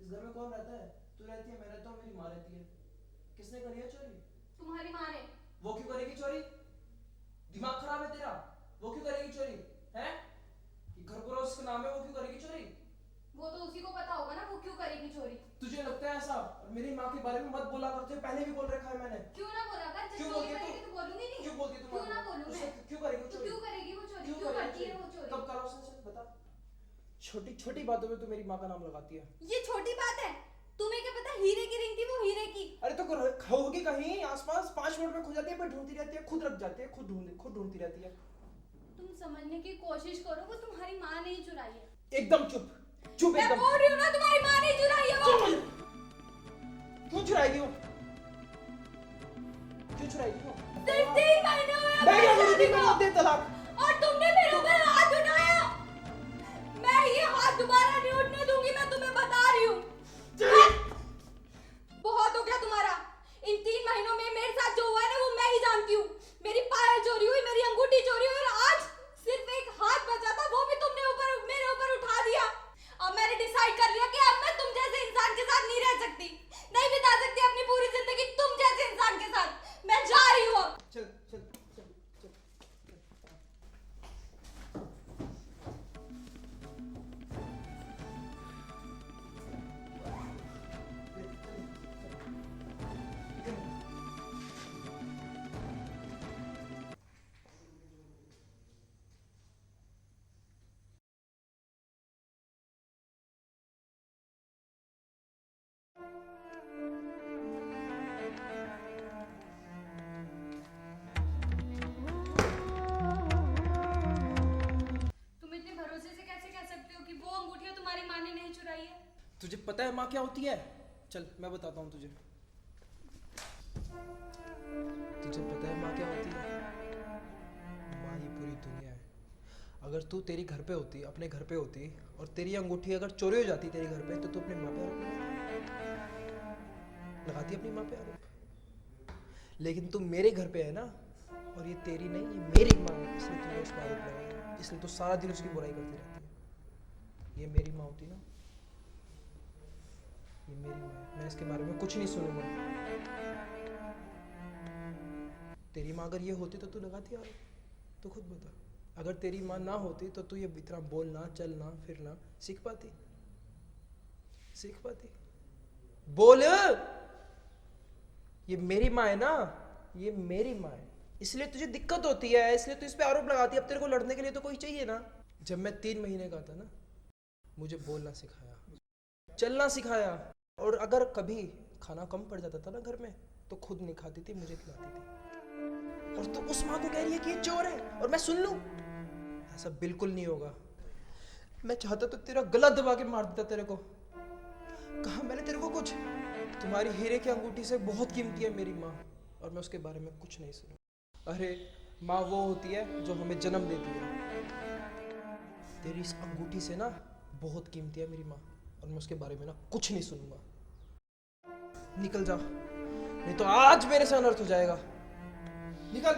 इस घर में कौन रहता है? तू रहती है, मैं रहता हूँ, मेरी माँ रहती है। किसने करी है चोरी? तुम्हारी माँ ने। वो क्यों करेगी चोरी? दिमाग खराब है तेरा? वो क्यों करेगी चोरी? है? ये घर परोस उसका नाम है, वो क्यों करेगी चोरी? वो तो उसी को पता होगा ना वो क्यों करेगी चोरी। तुझे लगता है ऐसा? और मेरी माँ के बारे में मत बोला करते, पहले भी बोल रखा है मैंने। क्यों ना बोला कर, जब क्यों चोरी बोलती है करेगी तू? तो बोलूंगी नहीं। क्यों बोलती है तू? क्यों ना बोलूं मैं? क्यों करेगी वो तो चोरी? क्यों करेगी वो चोरी, क्यों क्यों करेगी करती है चोरी? वो चोरी? कब करा उसने? चल बता। छोटी छोटी बातों में तू मेरी माँ का नाम लगाती है। ये छोटी बात है? तुम्हें क्या पता हीरे की रिंग थी वो हीरे की। अरे तो होगी कहीं आसपास, 5 मिनट में खो जाती है, फिर ढूंढती रहती है, खुद रख जाती है, खुद ढूंढती रहती है। तुम समझने की कोशिश करो, वो तुम्हारी माँ ने ही चुराई है। एकदम चुप। चुप मैं एकदम। बोल रही हूँ ना, तुम्हारी माँ ने ही चुराई है वो। क्यों चुराएगी वो? क्यों चुराएगी वो? सिर्फ 3 महीने हुए हैं मैं क्या अपनी करूँ? शादी को। दे तलाक। और तुमने मेरे ऊपर हाथ उठाया। मैं ये हाथ दोबारा नहीं उठने दूंगी, मैं तुम्हें बता रही हूँ। बहुत हो गया तुम्हारा। इन 3 महीनों में मेरे साथ जो हुआ है ना वो मैं ही जानती हूँ। मेरी पायल चोरी हुई, मेरी अंगूठी चोरी हुई, और आज सिर्फ एक हाथ बचा था, वो भी तुमने मेरे ऊपर उठा दिया। अब मैंने डिसाइड कर लिया कि अब मैं तुम जैसे इंसान के साथ नहीं रह सकती, नहीं बिता सकती अपनी पूरी जिंदगी तुम जैसे इंसान के साथ। मैं जा रही हूँ अब। चल चल चल चल। तुम इतने भरोसे से कैसे कह सकते हो कि वो अंगूठियां तुम्हारी माँ ने नहीं चुराई है? तुझे पता है माँ क्या होती है? चल मैं बताता हूँ तुझे। तुझे पता है माँ क्या होती है? माँ ये पूरी दुनिया है। अगर तू तेरी घर पे होती, अपने घर पे होती, और तेरी अंगूठी अगर चोरी हो जाती तेरे घर पे, तो तू अपनी माँ पे आरोप लगाती अपनी माँ पे आरोप। लेकिन तू मेरे घर पे है ना, और ये तेरी नहीं, ये मेरी माँ है, इसलिए तूने उस पर आरोप लगाया, इसलिए तू सारा दिन उसकी बुराई करती रहती है। ये मेरी माँ होती ना, ये मेरी माँ है, मैं इसके बारे में कुछ नहीं सुनूंगा। तेरी माँ अगर ये होती तो तू लगाती आरोप? तो खुद बता। अगर तेरी माँ ना होती तो तू ये इतना बोलना, चलना, फिरना सीख पाती? सीख पाती? बोल। ये मेरी माँ है ना, ये मेरी माँ है, इसलिए तुझे दिक्कत होती है, इसलिए तू इस पे आरोप लगाती है। अब तेरे को लड़ने के लिए तो कोई चाहिए ना। जब मैं 3 महीने का था ना, मुझे बोलना सिखाया, चलना सिखाया, और अगर कभी खाना कम पड़ जाता था ना घर में, तो खुद नहीं खाती थी, मुझे खिलाती थी। और तू उस माँ को कह रही है कि ये चोर है और मैं सुन लूं? ऐसा बिल्कुल नहीं होगा। मैं चाहता तो तेरा गला दबा के मार देता तेरे को। कहा मैंने तेरे को कुछ? तुम्हारी हीरे की अंगूठी से बहुत कीमती है मेरी माँ, और मैं उसके बारे में कुछ नहीं सुना। अरे माँ वो होती है जो हमें जन्म देती है। तेरी इस अंगूठी से ना बहुत कीमती है मेरी माँ, और मैं उसके बारे में ना कुछ नहीं सुनूंगा। निकल जा, नहीं तो आज मेरे से अनर्थ हो जाएगा। निकल।